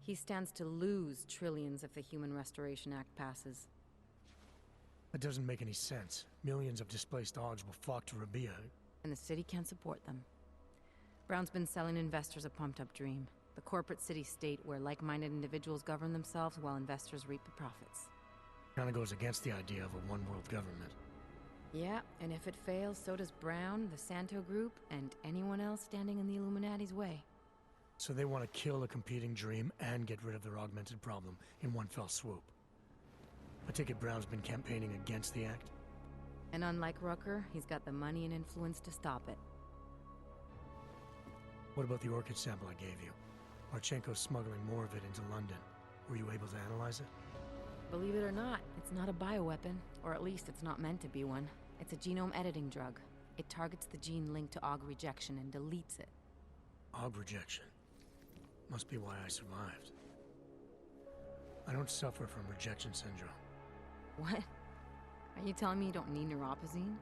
He stands to lose trillions if the Human Restoration Act passes. That doesn't make any sense. Millions of displaced Augs will flock to Rabia. And the city can't support them. Brown's been selling investors a pumped-up dream. The corporate city-state where like-minded individuals govern themselves while investors reap the profits. Kinda goes against the idea of a one-world government. Yeah, and if it fails, so does Brown, the Santo Group, and anyone else standing in the Illuminati's way. So they want to kill a competing dream and get rid of their augmented problem in one fell swoop. I take it Brown's been campaigning against the act? And unlike Rucker, he's got the money and influence to stop it. What about the orchid sample I gave you? Marchenko's smuggling more of it into London. Were you able to analyze it? Believe it or not, it's not a bioweapon, or at least it's not meant to be one. It's a genome editing drug. It targets the gene linked to Aug rejection and deletes it. Aug rejection. Must be why I survived. I don't suffer from rejection syndrome. What? Are you telling me you don't need neuropozyne?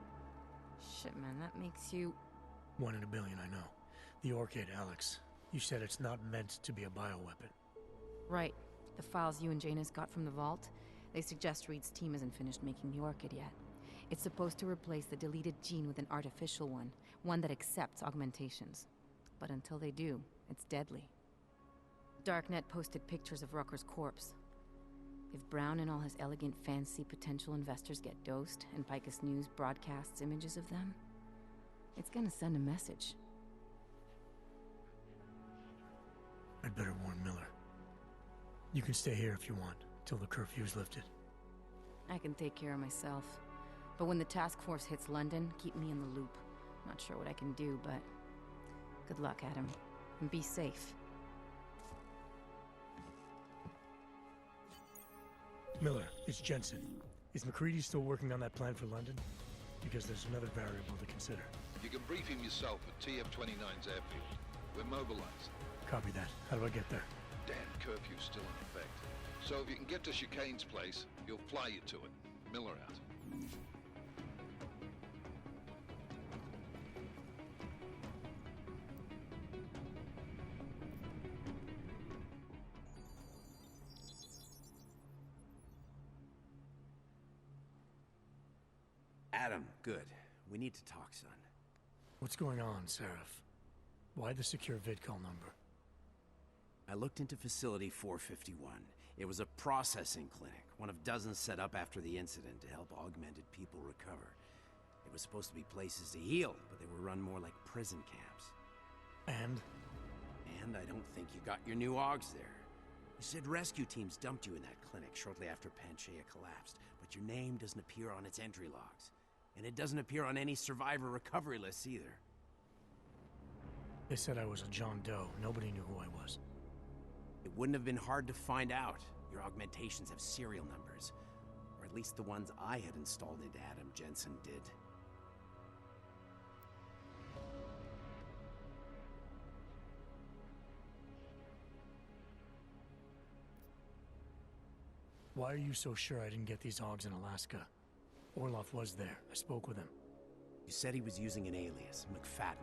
Shit, man, that makes you... 1 in a billion, I know. The orchid, Alex. You said it's not meant to be a bioweapon. Right. The files you and Janus got from the vault, they suggest Reed's team isn't finished making the orchid yet. It's supposed to replace the deleted gene with an artificial one that accepts augmentations. But until they do, it's deadly. Darknet posted pictures of Rucker's corpse. If Brown and all his elegant, fancy potential investors get dosed, and Picus News broadcasts images of them, it's gonna send a message. I'd better warn Miller. You can stay here if you want, till the curfew's lifted. I can take care of myself. But when the task force hits London, keep me in the loop. Not sure what I can do, but... good luck, Adam. And be safe. Miller, it's Jensen. Is McCready still working on that plan for London? Because there's another variable to consider. You can brief him yourself at TF-29's airfield. We're mobilized. Copy that. How do I get there? Damn curfew's still in effect. So if you can get to Chicane's place, he'll fly you to it. Miller out. Adam, good. We need to talk, son. What's going on, Seraph? Why the secure vidcall number? I looked into Facility 451. It was a processing clinic, one of dozens set up after the incident to help augmented people recover. It was supposed to be places to heal, but they were run more like prison camps. And? And I don't think you got your new Augs there. You said rescue teams dumped you in that clinic shortly after Panchaea collapsed, but your name doesn't appear on its entry logs. And it doesn't appear on any survivor recovery lists either. They said I was a John Doe. Nobody knew who I was. It wouldn't have been hard to find out. Your augmentations have serial numbers. Or at least the ones I had installed into Adam Jensen did. Why are you so sure I didn't get these Augs in Alaska? Orloff was there. I spoke with him. You said he was using an alias, McFadden.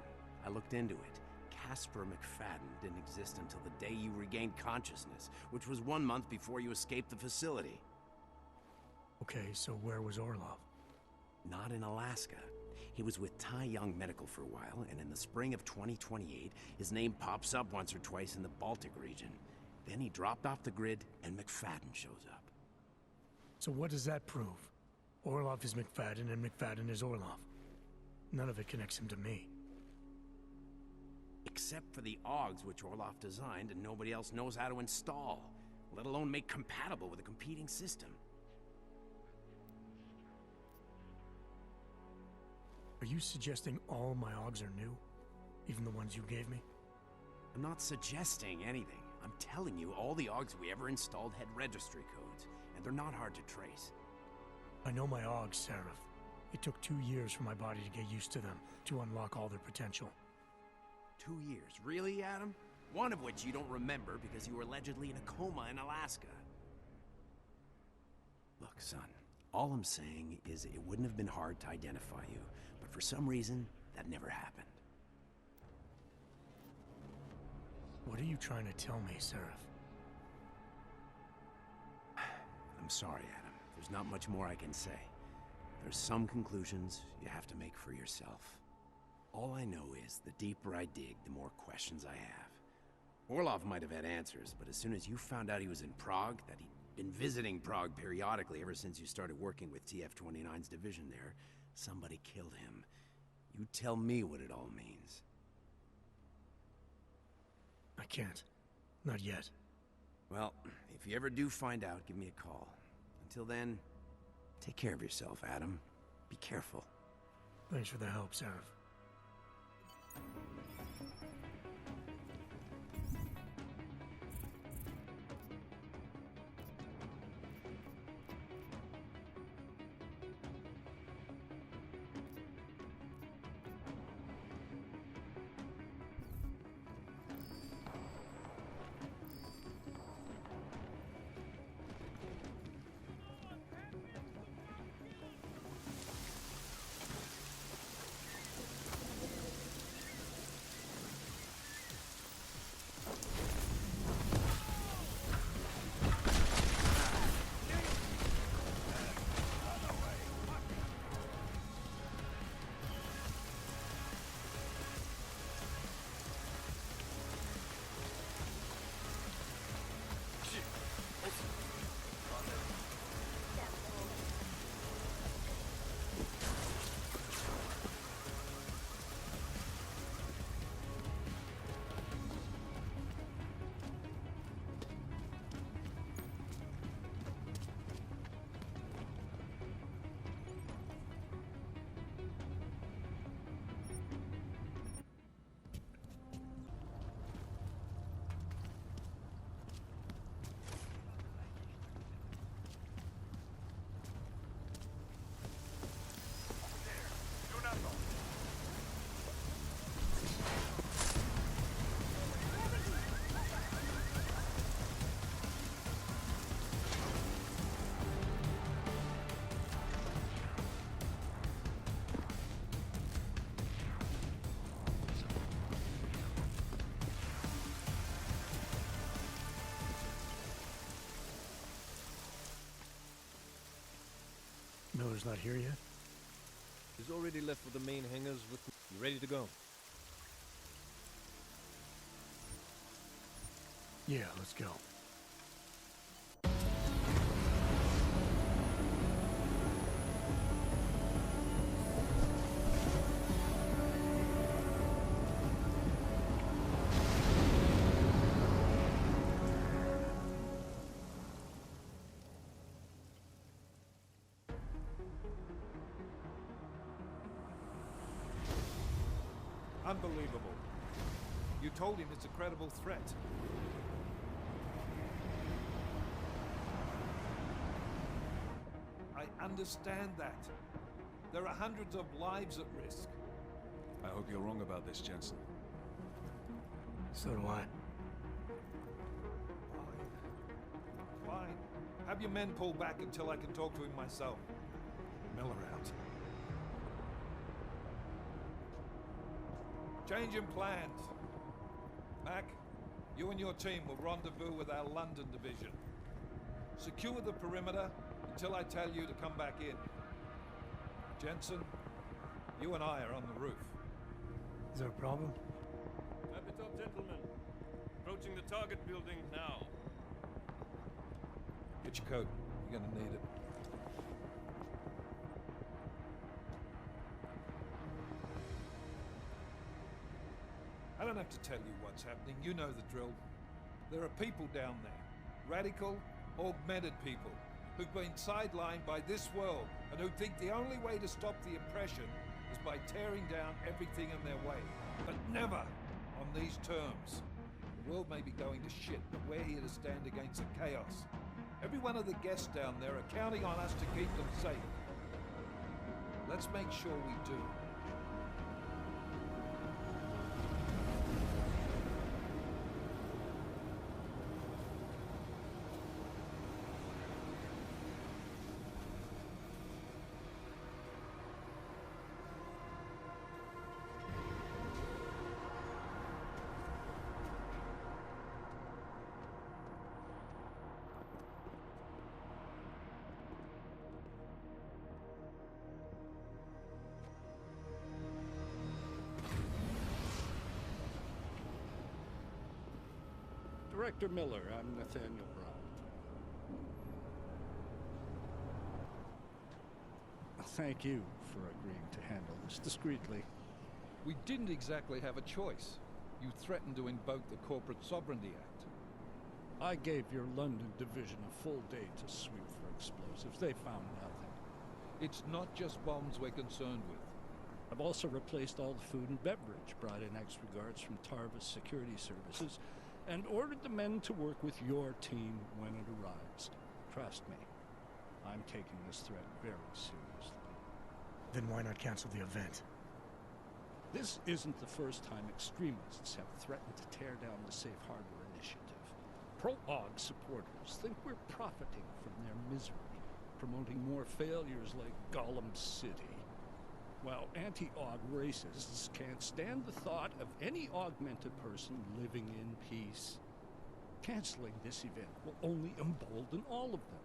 I looked into it. Casper McFadden didn't exist until the day you regained consciousness, which was 1 month before you escaped the facility. Okay, so where was Orloff? Not in Alaska. He was with Tai Young Medical for a while, and in the spring of 2028, his name pops up once or twice in the Baltic region. Then he dropped off the grid, and McFadden shows up. So what does that prove? Orloff is McFadden, and McFadden is Orloff. None of it connects him to me. Except for the Augs which Orloff designed and nobody else knows how to install, let alone make compatible with a competing system. Are you suggesting all my Augs are new? Even the ones you gave me? I'm not suggesting anything. I'm telling you, all the Augs we ever installed had registry codes, and they're not hard to trace. I know my Augs, Seraph. It took 2 years for my body to get used to them, to unlock all their potential. 2 years? Really, Adam? One of which you don't remember because you were allegedly in a coma in Alaska. Look, son, all I'm saying is it wouldn't have been hard to identify you, but for some reason, that never happened. What are you trying to tell me, Seraph? I'm sorry, Adam. There's not much more I can say. There's some conclusions you have to make for yourself. All I know is, the deeper I dig, the more questions I have. Orlov might have had answers, but as soon as you found out he was in Prague, that he'd been visiting Prague periodically ever since you started working with TF-29's division there, somebody killed him. You tell me what it all means. I can't. Not yet. Well, if you ever do find out, give me a call. Until then, take care of yourself, Adam. Be careful. Thanks for the help, Sarah. Miller's not here yet? He's already left for the main hangars with me. You ready to go? Yeah, let's go. Unbelievable. You told him it's a credible threat. I understand that. There are hundreds of lives at risk. I hope you're wrong about this, Jensen. So do I. Fine. Have your men pull back until I can talk to him myself. Miller out. Changing plans. Mac, you and your team will rendezvous with our London division. Secure the perimeter until I tell you to come back in. Jensen, you and I are on the roof. Is there a problem? At the top, gentlemen. Approaching the target building now. Get your coat. You're gonna need it. I don't have to tell you what's happening. You know the drill. There are people down there. Radical, augmented people who've been sidelined by this world and who think the only way to stop the oppression is by tearing down everything in their way. But never on these terms. The world may be going to shit, but we're here to stand against the chaos. Every one of the guests down there are counting on us to keep them safe. Let's make sure we do. Director Miller. I'm Nathaniel Brown. Thank you for agreeing to handle this discreetly. We didn't exactly have a choice. You threatened to invoke the Corporate Sovereignty Act. I gave your London division a full day to sweep for explosives. They found nothing. It's not just bombs we're concerned with. I've also replaced all the food and beverage, brought in extra guards from Tarvis Security Services, and ordered the men to work with your team when it arrives. Trust me, I'm taking this threat very seriously. Then why not cancel the event? This isn't the first time extremists have threatened to tear down the Safe Harbor Initiative. Pro-AUG supporters think we're profiting from their misery, promoting more failures like Gollum City. While anti-AUG racists can't stand the thought of any augmented person living in peace. Canceling this event will only embolden all of them.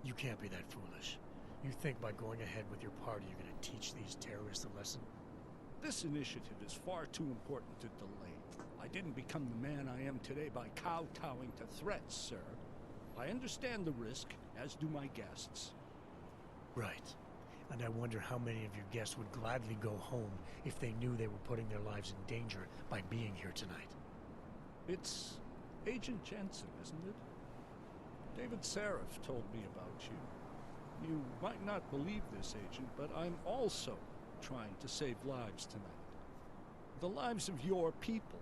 You can't be that foolish. You think by going ahead with your party you're going to teach these terrorists a lesson? This initiative is far too important to delay. I didn't become the man I am today by kowtowing to threats, sir. I understand the risk, as do my guests. Right. And I wonder how many of your guests would gladly go home if they knew they were putting their lives in danger by being here tonight. It's Agent Jensen, isn't it? David Seraph told me about you. You might not believe this, Agent, but I'm also trying to save lives tonight. The lives of your people.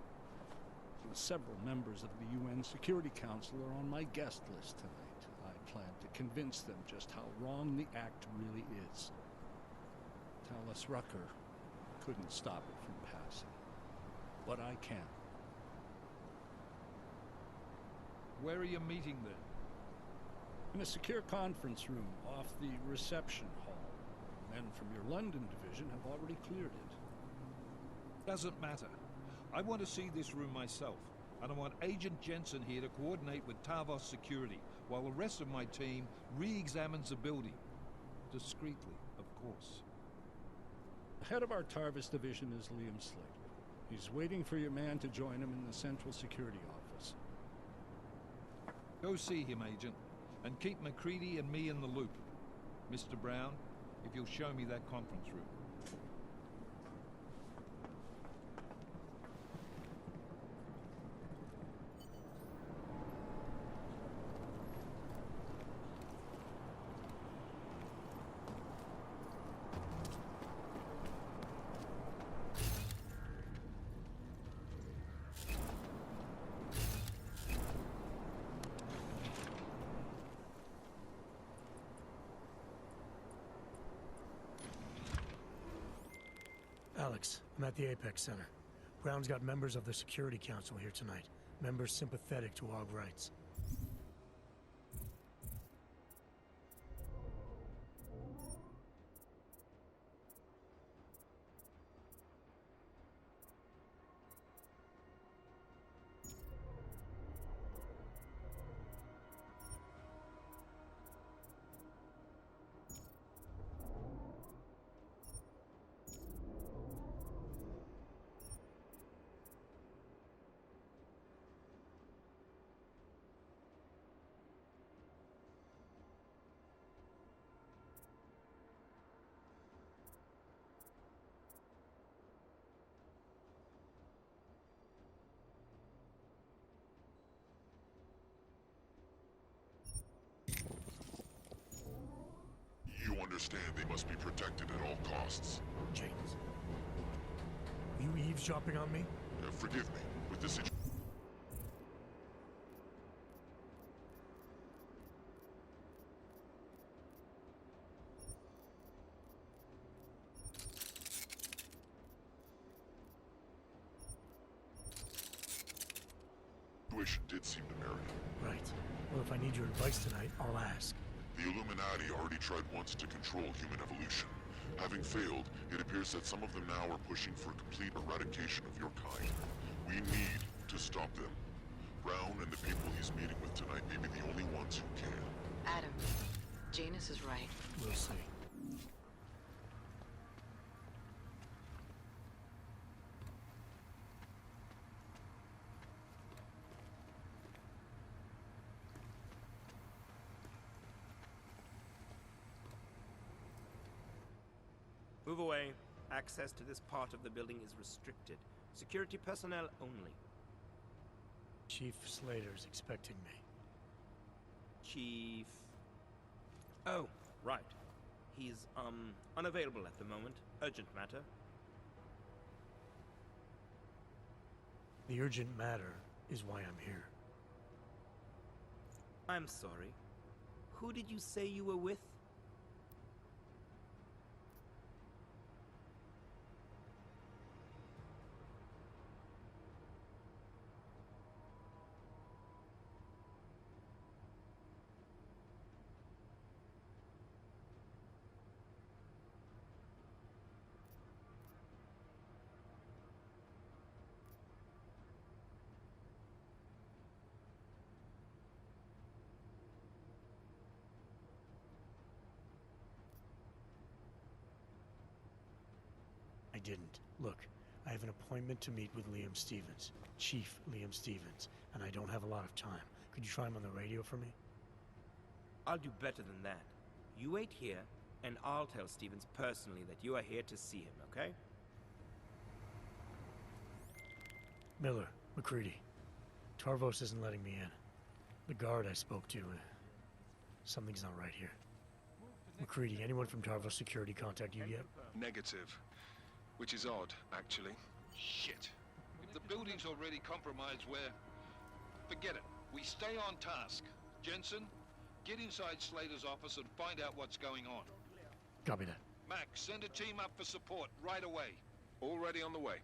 Several members of the UN Security Council are on my guest list tonight. I plan to convince them just how wrong the act really is. Tallis Rucker couldn't stop it from passing. But I can. Where are you meeting then? In a secure conference room off the reception hall. Men from your London division have already cleared it. Doesn't matter. I want to see this room myself, and I want Agent Jensen here to coordinate with Tarvos Security, while the rest of my team re-examines the building. Discreetly, of course. The head of our Tarvis division is Liam Slater. He's waiting for your man to join him in the Central Security Office. Go see him, Agent, and keep McCready and me in the loop. Mr. Brown, if you'll show me that conference room. Alex, I'm at the Apex Center. Brown's got members of the Security Council here tonight. Members sympathetic to AUG rights. You understand they must be protected at all costs. James. You eavesdropping on me? Forgive me. With this situation did seem to merit it. Right. Well, if I need your advice tonight, I'll ask. The Illuminati already tried once to control human evolution. Having failed, it appears that some of them now are pushing for complete eradication of your kind. We need to stop them. ones who can. Adam, Janus is right. We'll see. Move away. Access to this part of the building is restricted. Security personnel only. Chief Slater's expecting me. Chief... Oh, right. He's, unavailable at the moment. Urgent matter. The urgent matter is why I'm here. I'm sorry. Who did you say you were with? I didn't. Look, I have an appointment to meet with Liam Stevens, Chief Liam Stevens, and I don't have a lot of time. Could you try him on the radio for me? I'll do better than that. You wait here, and I'll tell Stevens personally that you are here to see him, okay? Miller, McCready. Tarvos isn't letting me in. The guard I spoke to, something's not right here. McCready, anyone from Tarvos Security contact you yet? Negative. Which is odd, actually. Shit. If the building's already compromised, forget it. We stay on task. Jensen, get inside Slater's office and find out what's going on. Copy that. Max, send a team up for support right away. Already on the way.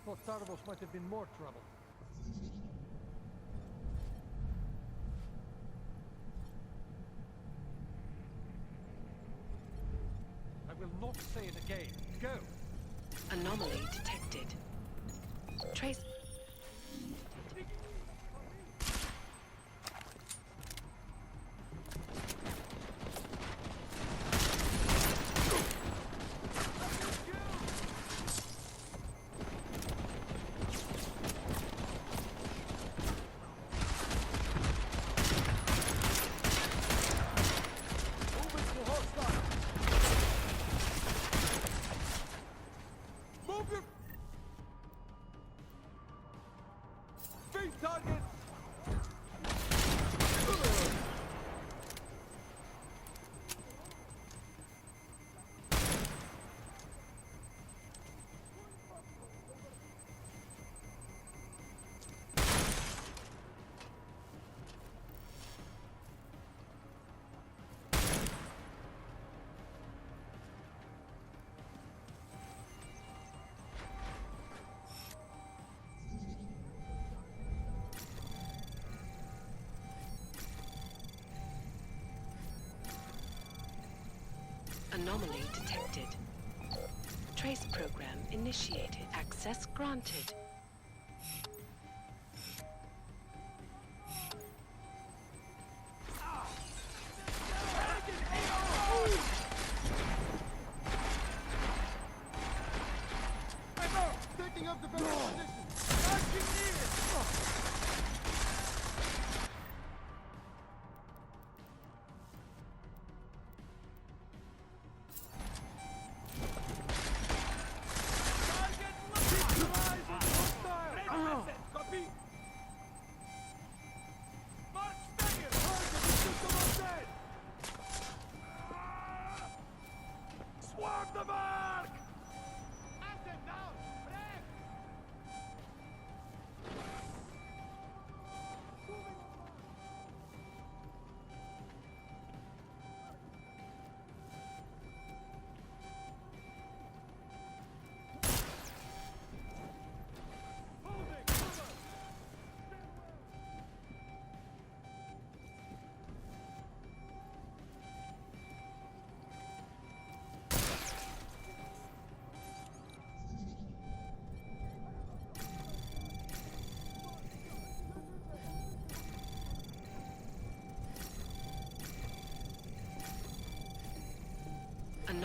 Thought Tarvos might have been more trouble. I will not say it again. Go! Anomaly detected. Trace... Target! Anomaly detected. Trace program initiated. Access granted. Taking up the better position! Swarm the mark!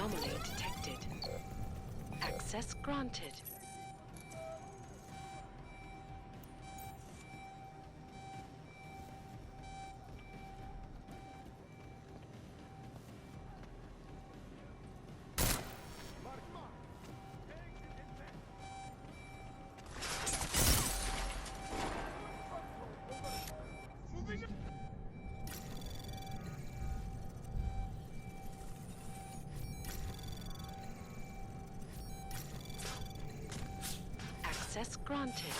Anomaly detected. Access granted. Access granted.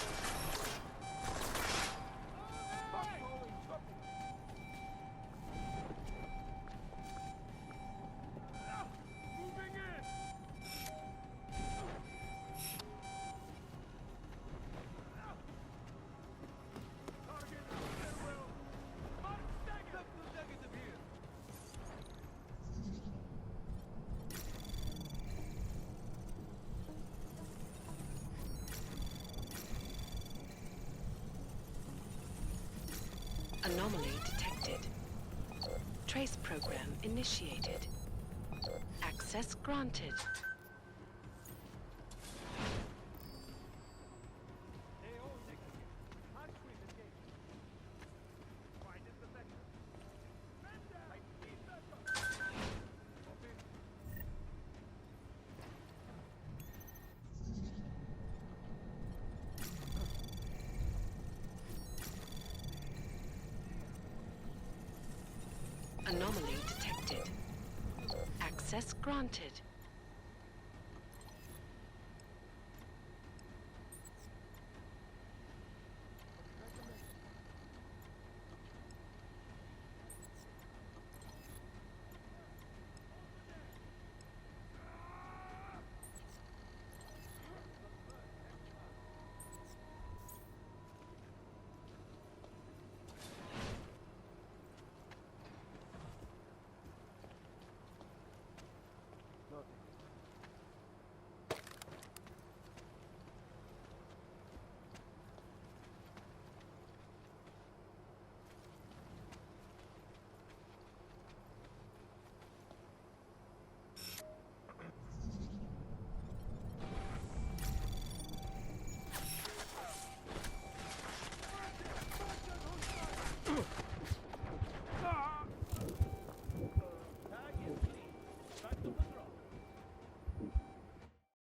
Anomaly detected. Trace program initiated. Access granted. Anomaly detected. Access granted.